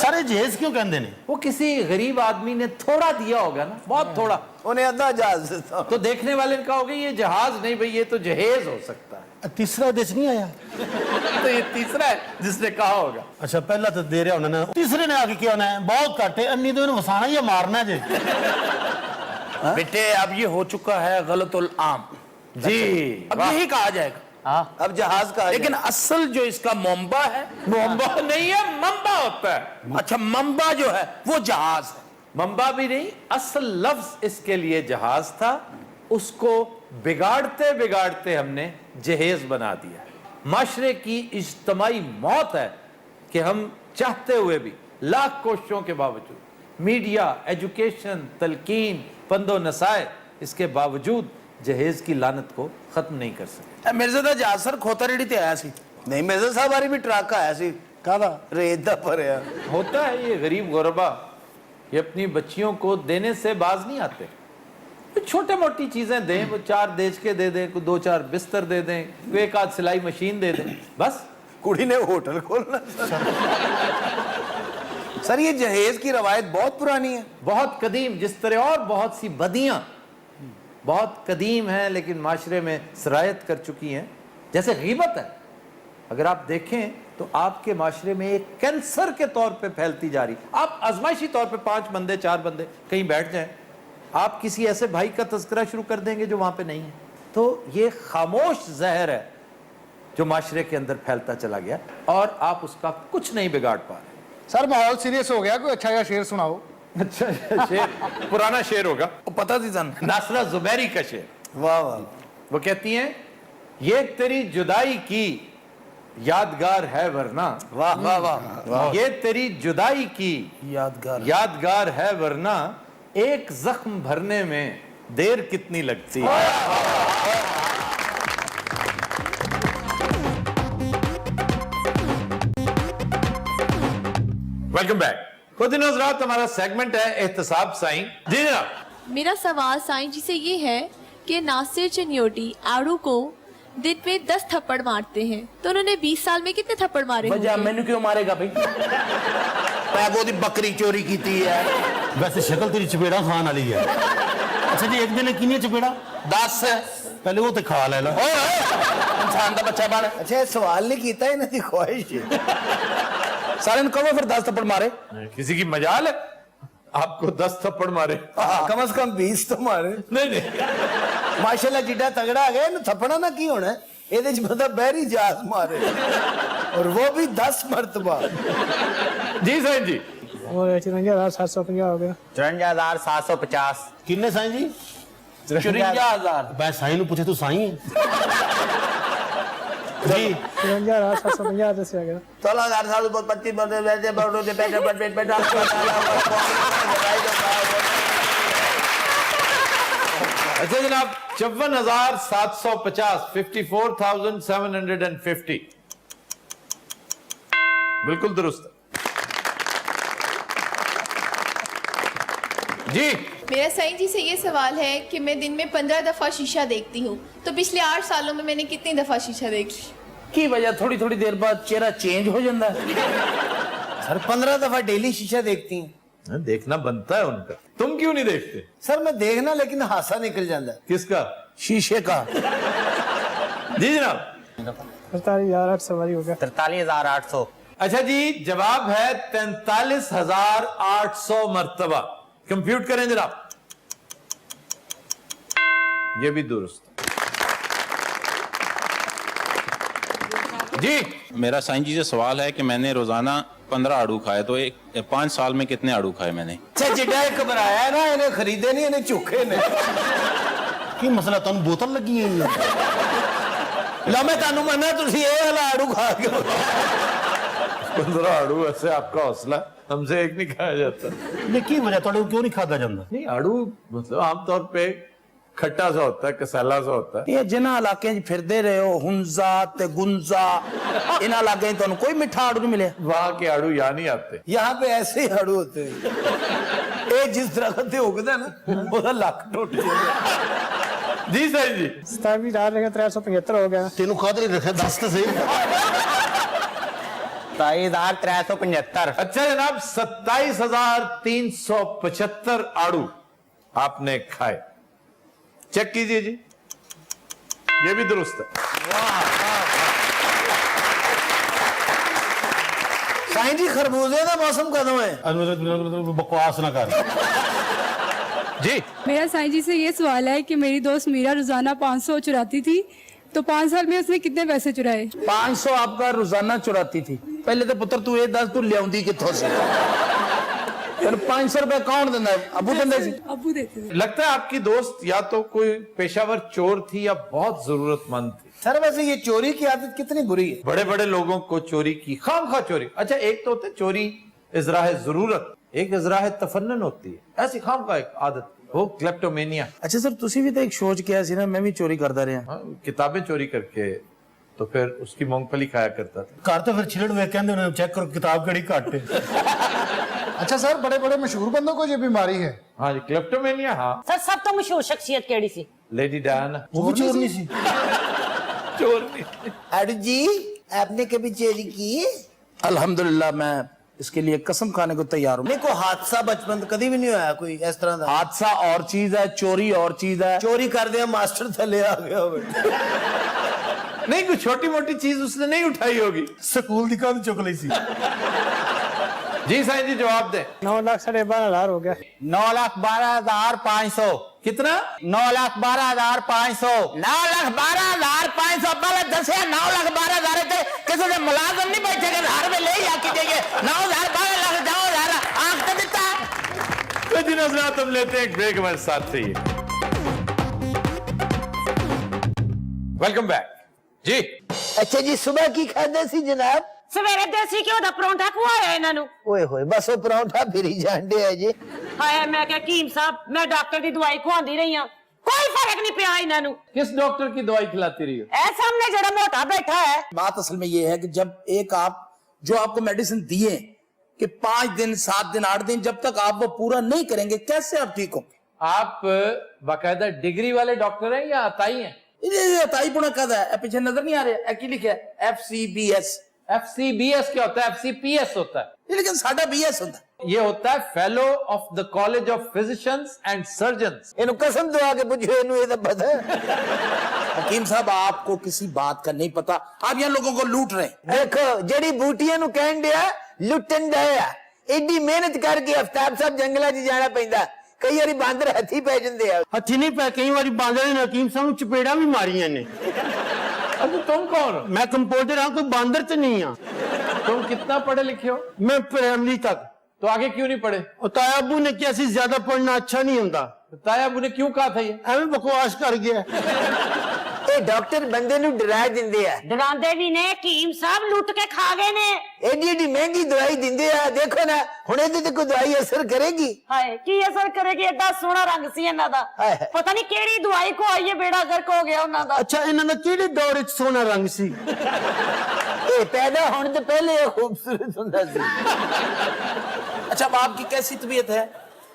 Speaker 3: सारे जहेज क्यों कहते ने?
Speaker 1: वो किसी गरीब आदमी ने थोड़ा दिया होगा ना, बहुत थोड़ा,
Speaker 2: उन्हें आधा जहाज देता
Speaker 1: तो देखने वाले ने कहा होगा ये जहाज नहीं भाई, ये तो जहेज हो सकता है।
Speaker 3: तीसरा देश नहीं आया?
Speaker 1: तो ये तीसरा है जिसने कहा होगा।
Speaker 3: अच्छा पहला तो दे रहा उन्होंने, तीसरे ने आके क्या होना है? बहुत घट है, अन्नी तो इन्हें वसाना या मारना है जी।
Speaker 4: बेटे अब ये हो चुका है गलतुल आम
Speaker 1: जी,
Speaker 4: अब यही कहा जाएगा।
Speaker 2: अब जहाज का
Speaker 4: लेकिन असल जो इसका मोम्बा है,
Speaker 1: मंबा नहीं है, मंबा होता है।
Speaker 4: अच्छा मंबा जो है वो जहाज है।
Speaker 1: मंबा भी नहीं, असल लफ्ज इसके लिए जहाज था, उसको बिगाड़ते बिगाड़ते हमने जहेज बना दिया। माशरे की इज्तमाई मौत है कि हम चाहते हुए भी लाख कोशिशों के बावजूद, मीडिया, एजुकेशन, तलकीन, पंदो नसाए, इसके बावजूद जहेज की लानत को खत्म नहीं कर सके।
Speaker 4: मिर्जा जहाज सर खोता रेडी ते आया सी।
Speaker 2: नहीं मिर्जा साहब वारी भी ट्रक आया सी कादा रेत दा भरिया।
Speaker 1: होता है ये गरीब गुरबा, ये अपनी बच्चियों को देने से बाज नहीं आते। छोटे मोटी चीजें दें, वो 4 देश के दे दें, 2-4 बिस्तर दे दें, 1-आध सिलाई मशीन दे दें, बस।
Speaker 2: कुड़ी ने होटल खोलना सर ये जहेज की रवायत बहुत पुरानी है,
Speaker 1: बहुत कदीम, जिस तरह और बहुत सी बदियां बहुत कदीम हैं लेकिन माशरे में सरायत कर चुकी हैं। जैसे गीबत है, अगर आप देखें तो आपके माशरे में एक कैंसर के तौर पे फैलती जा रही। आप आजमाइशी तौर पे 5 बंदे 4 बंदे कहीं बैठ जाएं, आप किसी ऐसे भाई का तज़किरा शुरू कर देंगे जो वहां पे नहीं है, तो ये खामोश जहर है जो माशरे के अंदर फैलता चला गया और आप उसका कुछ नहीं बिगाड़ पा रहे।
Speaker 6: सर माहौल सीरियस हो गया, कोई अच्छा या शेर सुनाओ।
Speaker 1: अच्छा शेर, पुराना शेर होगा,
Speaker 4: वो पता थी सन
Speaker 1: नासरा जुबैरी का शेर।
Speaker 2: वाह वाह।
Speaker 1: वो कहती हैं, ये तेरी जुदाई की यादगार है वरना,
Speaker 2: वाह वाह वाह।
Speaker 1: ये तेरी जुदाई की यादगार है वरना, एक जख्म भरने में देर कितनी लगती है। Welcome back. खुद हजरात, हमारा सेगमेंट है एहतसाब साईं। जी जनाब।
Speaker 7: मेरा सवाल साईं जी से ये है कि नासिर चनियोटी आड़ू को दिन में 10 थप्पड़ मारते हैं, तो उन्होंने 20 साल में कितने थप्पड़ मारे
Speaker 4: वजह
Speaker 7: होंगे?
Speaker 4: मैनू क्यों मारेगा भाई? पैगो दी बकरी चोरी की है।
Speaker 3: वैसे शक्ल तेरी चपेड़ा खान वाली है। अच्छा जी एक दिन किन्नी चपेड़ा?
Speaker 4: 10
Speaker 3: पहले वो तो खा ले ला।
Speaker 4: इंसान का बच्चा बन।
Speaker 2: अच्छा ये सवाल नहीं कीता, इन्हें दी ख्वाहिश है।
Speaker 4: सारे ने कहो फिर 10 थप्पड़ मारे।
Speaker 1: किसी की मजाल है आपको 10 थप्पड़ मारे?
Speaker 2: कम से कम 20 तो मारे।
Speaker 1: नहीं नहीं,
Speaker 2: माशाल्लाह जिड्डा तगड़ा आ गया, थप्पड़ा ना की होना है, ਇਹਦੇ ਚ ਬੰਦਾ ਬਹਿਰੀ ਜਾਸ ਮਾਰੇ और वो भी 10 मरतबा।
Speaker 1: जी साईं जी।
Speaker 6: और 54,750 हो गया।
Speaker 2: 54,750
Speaker 3: किन्ने साईं जी?
Speaker 4: 54,000।
Speaker 3: मैं साईं नु पूछे तू साईं है जी?
Speaker 6: 54,750 से आ गया।
Speaker 2: 16,725 बंदे वैसे बड़ों से बैठे बैठे बैठा।
Speaker 1: अच्छा जनाब, 54,750, 54,750 बिल्कुल दुरुस्त जी।
Speaker 8: मेरा साईं जी से ये सवाल है कि मैं दिन में 15 दफा शीशा देखती हूँ, तो पिछले 8 सालों में मैंने कितनी दफा शीशा देख ली?
Speaker 4: की वजह थोड़ी थोड़ी देर बाद चेहरा चेंज हो जाता है।
Speaker 2: सर 15 दफा डेली शीशा देखती हैं।
Speaker 1: देखना बनता है उनका, तुम क्यों नहीं देखते?
Speaker 2: सर मैं देखना लेकिन हासा निकल जाता है।
Speaker 1: किसका?
Speaker 4: शीशे का।
Speaker 1: जी जनाब।
Speaker 6: 43,800 हो गया।
Speaker 2: 43,800।
Speaker 1: अच्छा जी, जवाब है 43,800 मर्तबा। कंप्यूट करें जनाब। ये भी दुरुस्त जी।
Speaker 9: मेरा साईं जी से सवाल है कि मैंने रोजाना 15 आड़ू खाए, तो 5 साल में कितने आड़ू खाए मैंने?
Speaker 2: अच्छा जिड्डा एक घबराया है ना, इन्हें खरीदे नहीं, इन्हें चुखे ने।
Speaker 3: की मसला तुम बोतल लगी है?
Speaker 2: लो मैं तानू मना तुसी ये वाला आड़ू खा के
Speaker 1: 15 आड़ू, ऐसे आपका हौसला, हमसे एक नहीं खाया जाता।
Speaker 3: की वजह तो क्यों नहीं खाता जाता?
Speaker 1: नहीं, आड़ू मतलब आमतौर पे खट्टा सा होता है, कसाला सा होता है।
Speaker 4: ये जिन्ना इलाके फिरदे रहे हो, हुंजा ते गुंजा, इन इलाके तो कोई मिठा आड़ू नहीं मिले।
Speaker 1: वहां के आड़ू यहाँ नहीं आते।
Speaker 2: यहाँ पे ऐसे ही आड़ू होते हैं। ये जिस दरख्त से उगदा ना, ਉਹਦਾ ਲੱਕ ਟੁੱਟ ਜਾਂਦਾ।
Speaker 1: जी साईं जी।
Speaker 6: 27,375 हो गया।
Speaker 3: तेनू खाद नहीं रखा, दस तो सही।
Speaker 2: 27,375।
Speaker 1: अच्छा जनाब, 27,375 आड़ू आपने खाए। चेक कीजिए जी, ये भी दुरुस्त है।
Speaker 2: साईं जी खरबूजे का मौसम कदों है?
Speaker 3: बकवास ना कर
Speaker 1: जी
Speaker 10: मेरा साईं जी से ये सवाल है कि मेरी दोस्त मीरा रोजाना 500 चुराती थी, तो 5 साल में उसने कितने पैसे चुराए?
Speaker 4: 500 आपका रोजाना चुराती थी। पहले तो पुत्र तू ये दस तू लियाउंदी कित्थों से? फिर 500 रुपए कौन देता है? अबू देता है?
Speaker 10: अबू देते थे।
Speaker 1: लगता है आपकी दोस्त या तो कोई पेशावर चोर थी या बहुत जरूरतमंद थी।
Speaker 2: सर वैसे ये चोरी की आदत कितनी बुरी है?
Speaker 1: बड़े बड़े लोगों को चोरी की खामखा चोरी। अच्छा, एक तो होता है चोरी इजराह जरूरत, एक इजराह तफन्नन होती है, ऐसी खामखा एक आदत, वो क्लेप्टोमेनिया।
Speaker 4: अच्छा सर, तुसी भी तो एक सोच किया सी ना, मैं भी चोरी करता रहा।
Speaker 1: हाँ, किताबें चोरी करके तो फिर उसकी मूंगफली खाया करता था।
Speaker 3: घर तो फिर छिलड़ वे कहंदे ने चेक करो किताब कड़ी घट है।
Speaker 6: अच्छा सर, बड़े बड़े मशहूर बंदों को ये बीमारी है?
Speaker 1: हाँ जी, क्लेप्टोमेनिया। हाँ,
Speaker 5: सर सब तो मशहूर शख्सियत केड़ी सी?
Speaker 1: Lady Diana.
Speaker 3: वो भी चोर नहीं सी।
Speaker 1: चोर नहीं।
Speaker 2: अरे जी, आपने कभी चोरी की?
Speaker 4: अल्हम्दुलिल्लाह मैं इसके लिए कसम खाने को तैयार हूँ।
Speaker 2: नहीं, कोई हादसा बचपन में कभी भी नहीं होया कोई इस तरह का?
Speaker 4: हादसा और चीज है, चोरी और चीज है।
Speaker 2: चोरी कर दिया, मास्टर थले आ गया हो।
Speaker 1: नहीं, कोई छोटी मोटी चीज उसने नहीं उठाई होगी।
Speaker 3: स्कूल दी कंध चुक ली सी।
Speaker 1: जी साईं जी, जवाब दें।
Speaker 6: 9,12,000 हो गया।
Speaker 2: 9,12,500।
Speaker 1: कितना?
Speaker 2: 9,12,500।
Speaker 4: 9,12,500 पहले दसिया 9,12,000 किसी से मुलाजम नहीं बैठे घर में ले आके देंगे। 9,000 जाओ यार, आंख तो देता।
Speaker 1: तो जी नजरात, हम लेते हैं एक ब्रेक, हमारे साथ रहिए। वेलकम बैक जी।
Speaker 2: अच्छा जी, सुबह की खाते सी जनाब?
Speaker 5: सवेरे देसी घ्यो दा परौंठा खवाया ਇਹਨਾਂ ਨੂੰ।
Speaker 2: ओए होए, बस वो परांठा फिर ही जांडे है जी।
Speaker 5: ਹਾਏ ਮੈਂ ਕਿਹਾ ਹਕੀਮ ਸਾਹਿਬ, ਮੈਂ ਡਾਕਟਰ ਦੀ ਦਵਾਈ ਖਵਾਉਂਦੀ ਰਹੀ ਹਾਂ, कोई फर्क नहीं पिया ਇਹਨਾਂ ਨੂੰ।
Speaker 1: किस डॉक्टर की दवाई खिलाती रही हो?
Speaker 5: ए सामने जरा मोटा बैठा है।
Speaker 4: बात असल में ये है कि जब एक आप जो आपको मेडिसिन दिए कि 5 दिन 7 दिन 8 दिन, जब तक आप वो पूरा नहीं करेंगे कैसे आप ठीक होंगे?
Speaker 1: आप बाकायदा डिग्री वाले डॉक्टर हैं या अताई हैं?
Speaker 4: ताई पुणा कद है, पीछे नजर नहीं आ रहा है की लिखा है? FCBS।
Speaker 1: FCBS क्या होता है? FCPS होता है।
Speaker 4: लेकिन साडा BS होता है।
Speaker 1: ये होता है fellow of the college of physicians and surgeons.
Speaker 2: इन्हें कसम दवा के पूछो, इन्हें ये तो पता है।
Speaker 4: हकीम साहब, आपको किसी बात का नहीं पता, आप यहाँ लोगों को लूट रहे हैं।
Speaker 2: देखो, जड़ी बूटियां नु कहन दिया लुटन दया, एडी मेहनत करके आफ्ताब साहब जंगलां च जाना पैंदा, कई बारी बांदर हथी पै जंदे आ।
Speaker 3: हथी नहीं पै, कई बारी बांदर ने हकीम साहब ਨੂੰ ਚਪੇੜਾਂ ਵੀ ਮਾਰੀਆਂ ਨੇ।
Speaker 1: अब तुम कौन हो?
Speaker 3: मैं कंपाउंडर हां, कोई बांदर तो नहीं हां।
Speaker 1: तुम कितना पढ़े लिखे हो?
Speaker 3: मैं प्राइमरी तक।
Speaker 1: तो आगे क्यों नहीं पढ़े?
Speaker 3: और ताया अब्बू ने किया सी ज्यादा पढ़ना अच्छा नहीं होता।
Speaker 1: ताया अबू ने क्यों कहा था ये?
Speaker 3: ਐਵੇਂ बकवास कर गया।
Speaker 2: ਇਹ ਡਾਕਟਰ ਬੰਦੇ ਨੂੰ ਡਰਾ ਦਿੰਦੇ ਆ,
Speaker 5: डरांदे भी ने, हकीम साहब लुट के खा गए ने।
Speaker 2: एडी एडी महंगी दवाई दिंदे आ, देखो ना हुण ਇਹਦੇ ਤੇ ਕੋਈ ਦਵਾਈ ਅਸਰ ਕਰੇਗੀ?
Speaker 5: हाय की असर करेगी? एडा सोहना रंग सी ਇਹਨਾਂ ਦਾ,
Speaker 2: हाय।
Speaker 5: पता नहीं केड़ी दवाई को आई है, बेड़ा गर्क हो गया ਉਹਨਾਂ ਦਾ।
Speaker 3: अच्छा, ਇਹਨਾਂ ਦਾ ਕਿਹੜੇ ਦੌਰ ਵਿੱਚ ਸੋਹਣਾ ਰੰਗ ਸੀ?
Speaker 2: ਇਹ ਪੈदा ਹੋਣ ਤੋਂ ਪਹਿਲੇ ਇਹ ਖੂਬਸੂਰਤ ਹੁੰਦਾ ਸੀ।
Speaker 4: अच्छा, अब आपकी कैसी तबीयत है?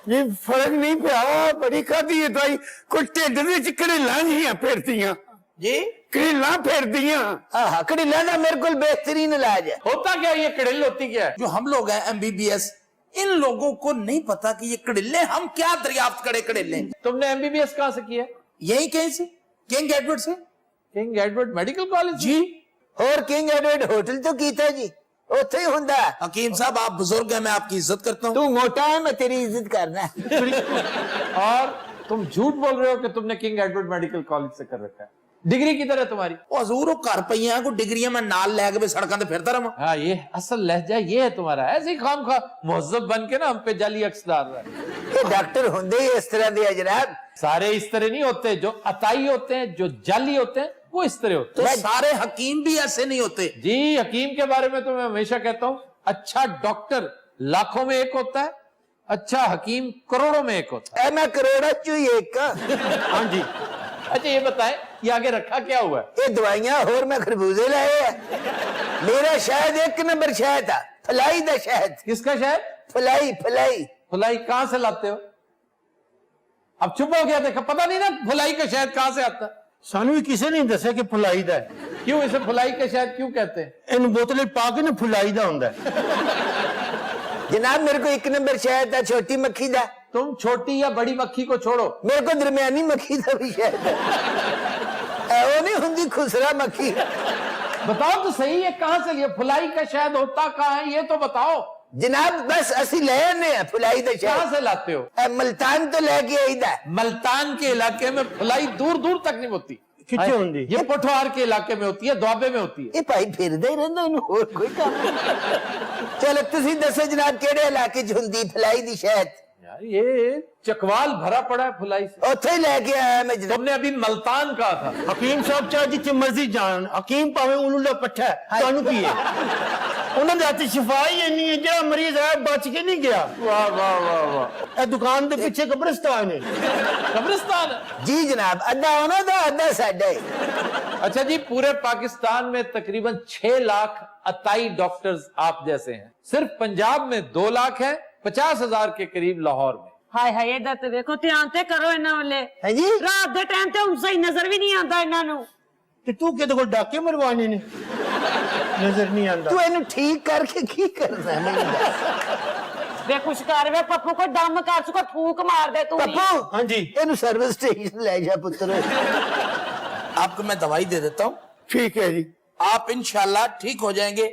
Speaker 2: ये फर्क नहीं पिया, बड़ी खादी है दवाई, कुछ ढिड दे विच कड़ेलां जिहां फिरदियां
Speaker 4: जी
Speaker 2: कड़ेलां फिरदियां। हां, कड़ेलां दा मेरे कोल बेहतरीन इलाज है।
Speaker 1: होता क्या ये कड़ेल होती क्या है?
Speaker 4: जो हम लोग हैं MBBS, इन लोगों को नहीं पता कि ये कड़िल्ले हम क्या दरियाफ्त करे कड़िल्ले।
Speaker 1: तुमने MBBS कहाँ से किया?
Speaker 4: यही कहीं से, किंग एडवर्ड से।
Speaker 1: किंग एडवर्ड मेडिकल कॉलेज
Speaker 4: जी।
Speaker 2: और किंग एडवर्ड होटल तो कीता जी, उत्थे ही हुंदा।
Speaker 4: हकीम साहब, आप बुजुर्ग हैं, मैं आपकी इज्जत करता हूँ।
Speaker 2: तू मोटा है, मैं तेरी इज्जत करना।
Speaker 1: और तुम झूठ बोल रहे हो कि तुमने किंग एडवर्ड मेडिकल कॉलेज से कर रखा है। डिग्री किधर है तुम्हारी?
Speaker 4: ਉਹ ਹਜ਼ੂਰ ਉਹ ਘਰ ਪਈਆਂ ਕੋ ਡਿਗਰੀਆਂ ਮੈਂ ਨਾਲ ਲੈ ਕੇ ਸੜਕਾਂ ਤੇ ਫਿਰਦਾ ਰਹਾਂ।
Speaker 1: हाँ, ये असल लहजा ये है तुम्हारा। ऐसे ही खाम खा मुहज्जब बन के ना हम पे जाली अक्स डाल रहा है।
Speaker 2: ये डॉक्टर होंदे ही इस तरह दे जनाब।
Speaker 1: सारे इस तरह नहीं होते, जो अताई होते हैं, जो जाली होते हैं, वो इस तरह होते
Speaker 4: तो सारे हकीम भी ऐसे नहीं होते।
Speaker 1: हैं। जी, हकीम के बारे में तो मैं हमेशा कहता हूँ, अच्छा डॉक्टर लाखों में एक होता है, अच्छा हकीम करोड़ों में एक होता है।
Speaker 2: मैं करोड़ा चू एक।
Speaker 1: हाँ जी। अच्छा ये बताएं, ये आगे रखा क्या हुआ है?
Speaker 2: ये दवाइयां और मैं खरबूजे लाए हैं। मेरा शहद 1 नंबर शहद था, फलाई दा शहद।
Speaker 1: किसका शहद?
Speaker 2: फलाई फलाई।
Speaker 1: फुलाई कहां से लाते हो? अब चुप हो गया, देखा पता नहीं ना फुलाई का शहद कहां से आता है?
Speaker 3: ਸਾਨੂੰ ਵੀ ਕਿਸੇ ਨੇ ਦੱਸਿਆ ਕਿ ਫੁਲਾਈ ਦਾ ਹੈ।
Speaker 1: क्यों इसे फुलाई का शहद क्यों कहते हैं?
Speaker 3: ਇਹਨੂੰ ਬੋਤਲੇ ਪਾ ਕੇ ਨਾ ਫੁਲਾਈ ਦਾ ਹੁੰਦਾ ਹੈ।
Speaker 2: जनाब मेरे को 1 नंबर शहद है छोटी मक्खी दा,
Speaker 1: तुम छोटी या बड़ी मक्खी को छोड़ो,
Speaker 2: मेरे को दरमियानी मक्खी दा भी शहद है। वो नहीं हुंदी खुसरा मक्खी।
Speaker 1: बताओ तो सही है कहां से लिया? फुलाई का शहद होता कहां है ये तो बताओ।
Speaker 2: जनाब बस असी ले आने हैं फुलाई दा
Speaker 1: कहां
Speaker 2: शहद,
Speaker 1: से लाते हो?
Speaker 2: मुल्तान तो लेके आईदा।
Speaker 1: मल्तान के इलाके में फुलाई दूर दूर तक नहीं होती।
Speaker 3: किथे होंदी?
Speaker 1: ये पोठवार के इलाके में होती है, दुआबे में होती है।
Speaker 2: ये भाई फिरदा ही रहंदा, इन्हू होर कोई काम नहीं। चलो तुसी दसो जनाब केड़े इलाके च हुंदी फुलाई दी शहद?
Speaker 1: यार ये चकवाल भरा पड़ा है फुलाई से।
Speaker 2: ਉੱਥੇ ਹੀ ਲੈ ਕੇ ਆਇਆ ਮੈਂ ਜਨਾਬ।
Speaker 1: तुमने अभी मल्तान कहा था।
Speaker 3: ਹਕੀਮ ਸਾਹਿਬ ਚਾਹੇ ਜਿੱਥੇ ਮਰਜ਼ੀ ਜਾਣ, ਹਕੀਮ ਭਾਵੇਂ ਉਹਨੂੰ ਦਾ ਪੱਠਾ ਹੈ, ਤੁਹਾਨੂੰ ਕੀ ਹੈ? ਉਹਨਾਂ ਦੇ ਹੱਥ ਸ਼ਿਫਾ ਹੀ ਇੰਨੀ ਹੈ, ਜਿਹੜਾ ਮਰੀਜ਼ ਹੈ ਬਚ ਕੇ ਨਹੀਂ ਗਿਆ।
Speaker 1: वाह वाह वाह वाह।
Speaker 3: ਇਹ ਦੁਕਾਨ ਦੇ ਪਿੱਛੇ ਕਬਰਸਤਾਨ ਹੈ।
Speaker 1: कब्रिस्तान है।
Speaker 2: जी जनाब, अद्धा ਉਹਨਾਂ ਦਾ ਅੱਧਾ ਸਾਡਾ ਹੈ।
Speaker 1: अच्छा जी, पूरे पाकिस्तान में तकरीबन 6 लाख अताई डॉक्टर्स आप जैसे हैं। सिर्फ पंजाब में 2 लाख है, 50,000 के करीब लाहौर में।
Speaker 5: ਹਾਏ ਹਾਏ ਇਧਰ ਤੇ ਵੇਖੋ, ਧਿਆਨ ਤੇ ਕਰੋ ਇਹਨਾਂ ਵੱਲੇ।
Speaker 2: है जी
Speaker 5: ਰਾਤ ਦੇ ਟਾਈਮ ਤੇ ਹੁਣ ਸਹੀ ਨਜ਼ਰ ਵੀ ਨਹੀਂ ਆਉਂਦਾ ਇਹਨਾਂ ਨੂੰ।
Speaker 3: ਤੇ ਤੂੰ ਕਿਹਦੇ ਕੋਲ ਡਾਕੇ ਮਰਵਾਣੇ ਨੇ? ਨਜ਼ਰ ਨਹੀਂ ਆਉਂਦਾ।
Speaker 2: ਤੂੰ ਇਹਨੂੰ ਠੀਕ ਕਰਕੇ ਕੀ ਕਰਨਾ ਹੈ ਮੈਨੂੰ ਦੱਸ।
Speaker 5: ਵੇ ਕੁਛ ਕਰ ਵੇ ਪੱਪੂ, ਕੋਈ ਦਮ ਕਰ ਸਕੋ, ਫੂਕ ਮਾਰ ਦੇ ਤੂੰ ਵੀ।
Speaker 2: पप्पू
Speaker 3: ਹਾਂਜੀ
Speaker 2: ਇਹਨੂੰ सर्विस स्टेशन ले जा पुत्र।
Speaker 4: आपको मैं दवाई दे देता हूँ,
Speaker 2: ठीक है जी।
Speaker 4: आप इंशाल्लाह ठीक हो जाएंगे।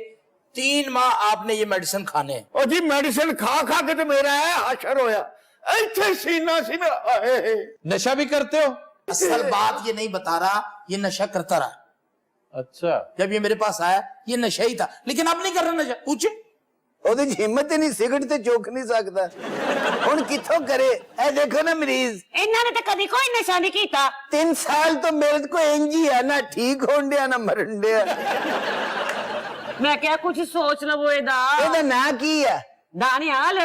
Speaker 4: 3 माह आपने ये मेडिसिन खाने हैं।
Speaker 2: और जी मेडिसिन खा खा के तो मेरा है हशर होया, ऐसे सीना सीना आए।
Speaker 1: नशा भी करते हो?
Speaker 4: असल बात ये नहीं बता रहा, ये नशा करता रहा।
Speaker 1: अच्छा,
Speaker 4: जब ये मेरे पास आया ये नशा ही था, लेकिन अब नहीं कर रहा नशा। पूछे
Speaker 2: ਉਹਦੇ ਚ ਹਿੰਮਤ ਹੀ ਨਹੀਂ, ਸਿਗਰਟ ਤੇ ਚੋਕ ਨਹੀਂ ਸਕਦਾ। ਹੁਣ ਕਿੱਥੋਂ ਕਰੇ? ਇਹ ਦੇਖੋ ਨਾ ਮਰੀਜ਼,
Speaker 5: ਇਹਨਾਂ ਨੇ ਤਾਂ ਕਦੀ ਕੋਈ ਨਸ਼ਾ ਨਹੀਂ ਕੀਤਾ।
Speaker 2: 3 ਸਾਲ ਤੋਂ ਮੇਰੇ ਕੋ ਇੰਜ ਹੀ ਆ, ਨਾ ਠੀਕ ਹੋਣ ਡਿਆ ਨਾ ਮਰਨ ਡਿਆ।
Speaker 5: ਮੈਂ ਕਿਹਾ ਕੁਛ ਸੋਚ ਲਵੋ ਇਹਦਾ।
Speaker 2: ਇਹਦਾ ਨਾਂ ਕੀ ਆ?
Speaker 5: ਦਾਨਿਆਲ।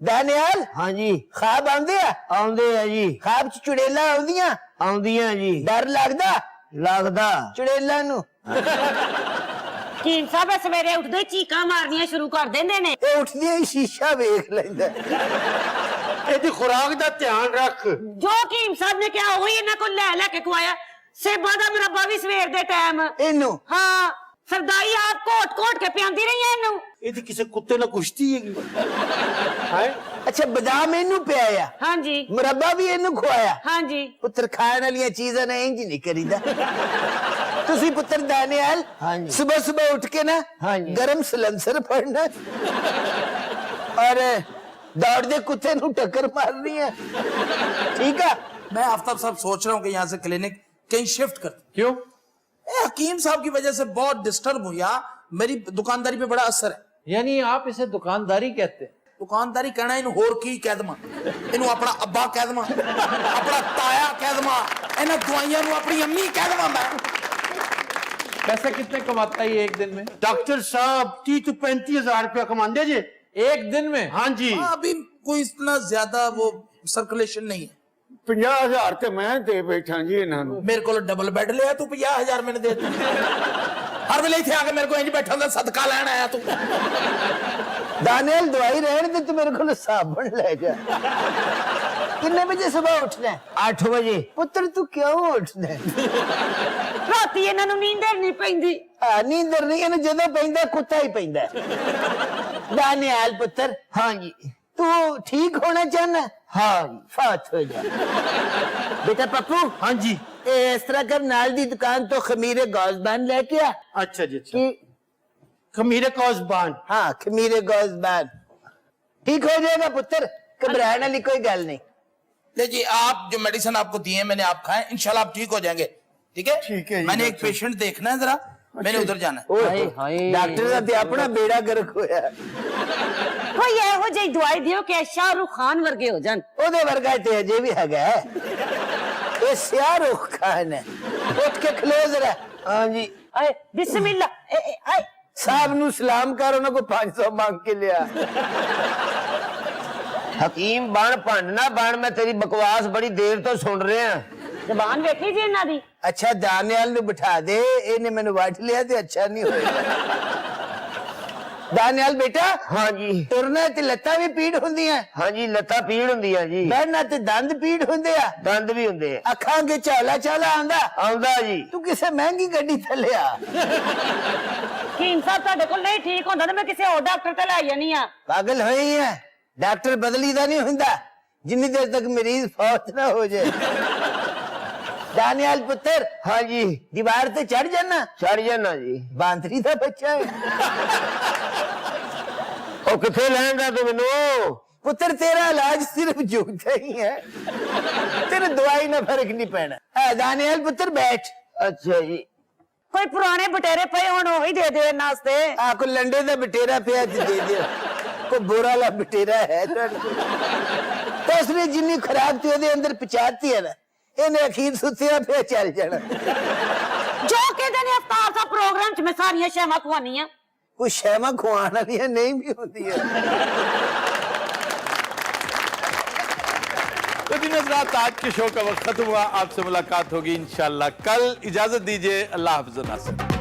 Speaker 2: ਦਾਨਿਆਲ। ਹਾਂਜੀ। ਖਾਬ ਆਉਂਦੇ ਆ? ਆਉਂਦੇ ਆ ਜੀ। ਖਾਬ ਚ ਚੁੜੇਲਾ ਆਉਂਦੀਆਂ? ਆਉਂਦੀਆਂ ਜੀ। ਡਰ ਲੱਗਦਾ? ਲੱਗਦਾ ਚੁੜੇਲਾ ਨੂੰ।
Speaker 5: ਕੀਮ ਸਾਹਿਬ ਸਵੇਰੇ ਉੱਠਦੇ ਚੀਕਾਂ ਮਾਰਨੀਆਂ ਸ਼ੁਰੂ ਕਰ ਦਿੰਦੇ ਨੇ।
Speaker 2: ਇਹ ਉੱਠਦੀਆਂ ਹੀ ਸ਼ੀਸ਼ਾ ਵੇਖ ਲੈਂਦਾ।
Speaker 3: ਇਹਦੀ ਖੁਰਾਕ ਦਾ ਧਿਆਨ ਰੱਖ।
Speaker 5: ਜੋ ਕੀਮ ਸਾਹਿਬ ਨੇ ਕਿਹਾ ਉਹੀ ਇਹਨਾਂ ਕੋਲ ਲੈ ਲੈ ਕੇ ਖਵਾਇਆ। ਸੇਬਾਂ ਦਾ ਮੁਰੱਬਾ ਵੀ ਸਵੇਰ ਦੇ ਟਾਈਮ।
Speaker 2: ਇਹਨੂੰ
Speaker 5: ਹਾਂ, ਸਰਦਾਈ ਆਪ ਘੋਟ ਘੋਟ ਕੇ ਪਿਆਂਦੀ ਰਹੀ ਹੈ ਇਹਨੂੰ।
Speaker 3: ਇਹਦੀ ਕਿਸੇ ਕੁੱਤੇ ਨਾਲ ਕੁਸ਼ਤੀ ਹੈਗੀ ਹੈ?
Speaker 2: ਅੱਛਾ ਬਦਾਮ ਇਹਨੂੰ ਪਿਆਇਆ,
Speaker 5: ਹਾਂਜੀ
Speaker 2: ਮੁਰੱਬਾ ਵੀ ਇਹਨੂੰ ਖਵਾਇਆ।
Speaker 5: ਹਾਂਜੀ।
Speaker 2: ਪੁੱਤਰ ਖਾਣ ਵਾਲੀਆਂ ਚੀਜ਼ਾਂ ਨੇ ਇੰਜ ਨਹੀਂ ਕਰੀਦਾ। ਤੁਸੀਂ ਪੁੱਤਰ ਦਾਨਿਆਲ ਸਵੇਰ ਸਵੇਰ ਉੱਠ ਕੇ ਨਾ ਗਰਮ ਸਲੰਸਰ ਫੜਨਾ और दौड़ते कुत्ते नू टक्कर मारनी है, ठीक है?
Speaker 4: मैं आफ्ताब साहब सोच रहा हूँ कि यहाँ से क्लिनिक कहीं शिफ्ट कर।
Speaker 1: क्यों?
Speaker 4: हकीम साहब की वजह से बहुत डिस्टर्ब हूँ यार, मेरी दुकानदारी पे बड़ा असर है।
Speaker 1: यानी आप इसे दुकानदारी कहते हैं?
Speaker 4: दुकानदारी कहना इन होर की कह दमा, इनू अपना अब्बा कह दमा, अपना ताया कह दमा, इन्हां दवाइयां नू अपनी अम्मी कह दमा। मैं
Speaker 1: पैसा कितने कमाता है ये एक दिन में?
Speaker 3: डॉक्टर साहब 30 to 35 हजार रुपया कमाते जे
Speaker 1: एक दिन में?
Speaker 3: हाँ जी।
Speaker 4: अभी कोई इतना ज्यादा वो सर्कुलेशन नहीं है।
Speaker 2: 50,000 ਤੇ ਮੈਂ ਦੇ ਬੈਠਾ ਜੀ ਇਹਨਾਂ ਨੂੰ।
Speaker 4: मेरे को डबल बेड लिया तू 50,000 मैंने दे दिया। हर वेले इत्थे आके मेरे को इंज बैठा हुंदा सदका लैण आया तू।
Speaker 2: दानियल दवाई रहने दे, तू मेरे को साबुन ले जा। कितने बजे सुबह उठना है? 8 बजे। पुत्र तू क्यों उठना है?
Speaker 5: ਰਾਤੀ ਇਹਨਾਂ ਨੂੰ ਨੀਂਦਰ ਨਹੀਂ ਪੈਂਦੀ।
Speaker 2: नींदर नहीं, इन्हें जदों पैंदा कुत्ता ही पैंदा। दानियाल पुत्र, हाँ जी। तू ठीक होना चाहना? हाँ जी। फात हो जा बेटा। पप्पू,
Speaker 3: हाँ जी।
Speaker 2: इस तरह कर, नाल दी दुकान तो खमीरे गौजबान लेके आ।
Speaker 3: अच्छा जी, अच्छा। खमीरे कौजबान?
Speaker 2: हाँ, खमीरे गौजबान ठीक हो जाएगा पुत्र, घबराने वाली कोई गल नहीं।
Speaker 4: ले जी, आप जो मेडिसिन आपको दिए मैंने, आप खाएं, इंशाल्लाह आप ठीक हो जाएंगे। ठीक है?
Speaker 2: ठीक है जी,
Speaker 4: मैंने एक पेशेंट देखना है जरा, मैंने उधर जाना है।
Speaker 2: डॉक्टर का तो अपना बेड़ा गर्क होया।
Speaker 5: ਕੋਈ ਇਹੋ ਜਿਹੀ ਦਵਾਈ ਦਿਓ ਕਿ ਸ਼ਾਹਰੁਖ ਖਾਨ ਵਰਗੇ ਹੋ ਜਾਣ।
Speaker 2: ਉਹਦੇ ਵਰਗਾ ਤੇ ਅਜੇ ਵੀ ਹੈਗਾ ਹੈ। ਇਹ ਸ਼ਾਹਰੁਖ ਖਾਨ ਹੈ। ਉੱਠ ਕੇ ਖਲੋ ਜ਼ਰਾ। हाँ जी।
Speaker 5: ਆਏ ਬਿਸਮਿਲ੍ਲਾ। ਆਏ
Speaker 2: साहब नु सलाम कर, ਉਹਨਾਂ ਕੋ 500 मांग के लिया।
Speaker 11: हकीम बन भंड ना बन, मैं तेरी बकवास बड़ी देर तो सुन रहा।
Speaker 5: ਜ਼ਬਾਨ ਵੇਖੀ ਜੀ ਇਹਨਾਂ ਦੀ।
Speaker 2: अच्छा दानियाल नु बिठा दे, ਇਹਨੇ ਮੈਨੂੰ ਵੱਢ ਲਿਆ ਤੇ अच्छा नहीं होएगा। ਦਾਨਿਆਲ ਬੇਟਾ
Speaker 11: हाँ जी
Speaker 2: ਤੁਰਨਾ ਤੇ ਲੱਤਾਂ ਵੀ ਪੀੜ ਹੁੰਦੀਆਂ
Speaker 11: हाँ जी लत्ता पीड़ हुंदी है जी
Speaker 2: ਬਹਿਣਾ ਤੇ ਦੰਦ ਪੀੜ ਹੁੰਦੇ ਆ
Speaker 11: दंद भी हुंदे आ।
Speaker 2: ਅੱਖਾਂ ਕੇ ਝਾਲਾ ਝਾਲਾ ਆਂਦਾ
Speaker 11: आउंदा जी
Speaker 2: ਤੂੰ ਕਿਸੇ ਮਹਿੰਗੀ ਗੱਡੀ ਥੱਲੇ ਆ
Speaker 5: ਹਕੀਮ ਸਾਹਿਬ ਤੁਹਾਡੇ ਕੋਲ ਨਹੀਂ ਠੀਕ ਹੁੰਦਾ ਤਾਂ ਮੈਂ ਕਿਸੇ ਹੋਰ ਡਾਕਟਰ ਤੇ ਲੈ ਜਾਨੀ ਆ
Speaker 2: ਪਾਗਲ ਹੋਈ ਹੈ ਡਾਕਟਰ ਬਦਲੀ ਦਾ ਨਹੀਂ ਹੁੰਦਾ ਜਿੰਨੀ ਦੇਰ ਤੱਕ ਮਰੀਜ਼ ਫੌਤ ਨਾ ਹੋ ਜਾਏ ਦਾਨਿਆਲ ਪੁੱਤਰ
Speaker 11: हाँ जी
Speaker 2: ਦੀਵਾਰ ਤੇ ਚੜ ਜਾਣਾ
Speaker 11: चढ़ जाना जी
Speaker 2: ਬਾਂਦਰੀ ਦਾ ਬੱਚਾ ਹੈ
Speaker 11: ओ किथे लैंदा तू मैनू
Speaker 2: ਪੁੱਤਰ ਤੇਰਾ ਇਲਾਜ ਸਿਰਫ ਜੂਠਾ ਹੀ ਹੈ ਤੇਰੇ ਦਵਾਈ ਨਾਲ ਫਰਕ ਨਹੀਂ ਪੈਣਾ ਹੈ ਦਾਨਿਆਲ ਪੁੱਤਰ ਬੈਠ
Speaker 11: अच्छा जी
Speaker 5: ਕੋਈ ਪੁਰਾਣੇ ਬਟੇਰੇ ਪਏ ਹੁਣ ਉਹੀ ਦੇ ਦਿਓ ਇਹਨਾਂ ਵਾਸਤੇ
Speaker 2: ਆ ਕੋ ਲੰਡੇ ਦਾ ਬਟੇਰਾ ਪਿਆ ਤੇ ਦੇ ਦਿਓ ਕੋ ਬੋਰਾ ਵਾਲਾ ਬਟੇਰਾ ਹੈ ਤੁਹਾਡੇ ਕੋਲ ਤਾਂ ਉਸਨੇ ਜਿੰਨੀ ਖਰਾਬ ਤੇ ਉਹਦੇ ਅੰਦਰ ਪਹੁੰਚਾਤੀ ਹੈ ਨਾ ਇਹਨੇ ਅਖੀਰ ਸੁੱਤਿਆ ਪਿਆ ਚੱਲ ਜਾਣਾ
Speaker 5: ਜੋ ਕਹਿੰਦੇ ਨੇ ਅਫਤਾਰ ਦਾ ਪ੍ਰੋਗਰਾਮ ਚ ਮੈਂ ਸਾਰੀਆਂ ਸ਼ੈਵਾਂ ਖਵਾਨੀਆਂ
Speaker 2: ਕੁਛ ਸ਼ੈਵਾਂ ਖਵਾਉਣ ਵਾਲੀਆਂ ਨਹੀਂ ਵੀ ਹੁੰਦੀਆਂ
Speaker 1: तो जी नाज़रीन, आज के शो का वक्त खत्म हुआ। आपसे मुलाकात होगी इंशाल्लाह कल। इजाजत दीजिए, अल्लाह हाफ़िज़ नासिर।